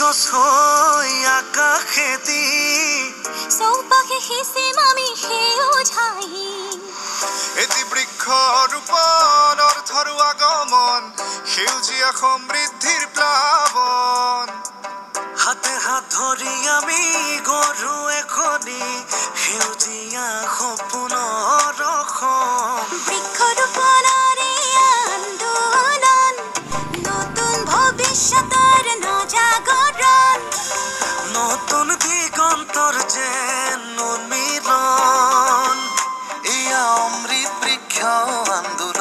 গছই আকাশেদি চৌপাশে সিঁচিম আমি সেউজ এটি বৃক্ষ ৰোপণ অৰ্থৰো আগমন সেউজীয়া সমৃদ্ধিৰ প্লাৱন হাতে হাত ধৰি আমি গঢ়ো এখনি সেউজীয়া সপোনৰ অসম বৃক্ষৰোপণৰে আন্দোলন নতুন ভৱিষ্যতৰ নজাগৰণ নতুন দিগন্তৰ যেন উন্মিলন এয়া অমৃত বৃক্ষ আন্দোলন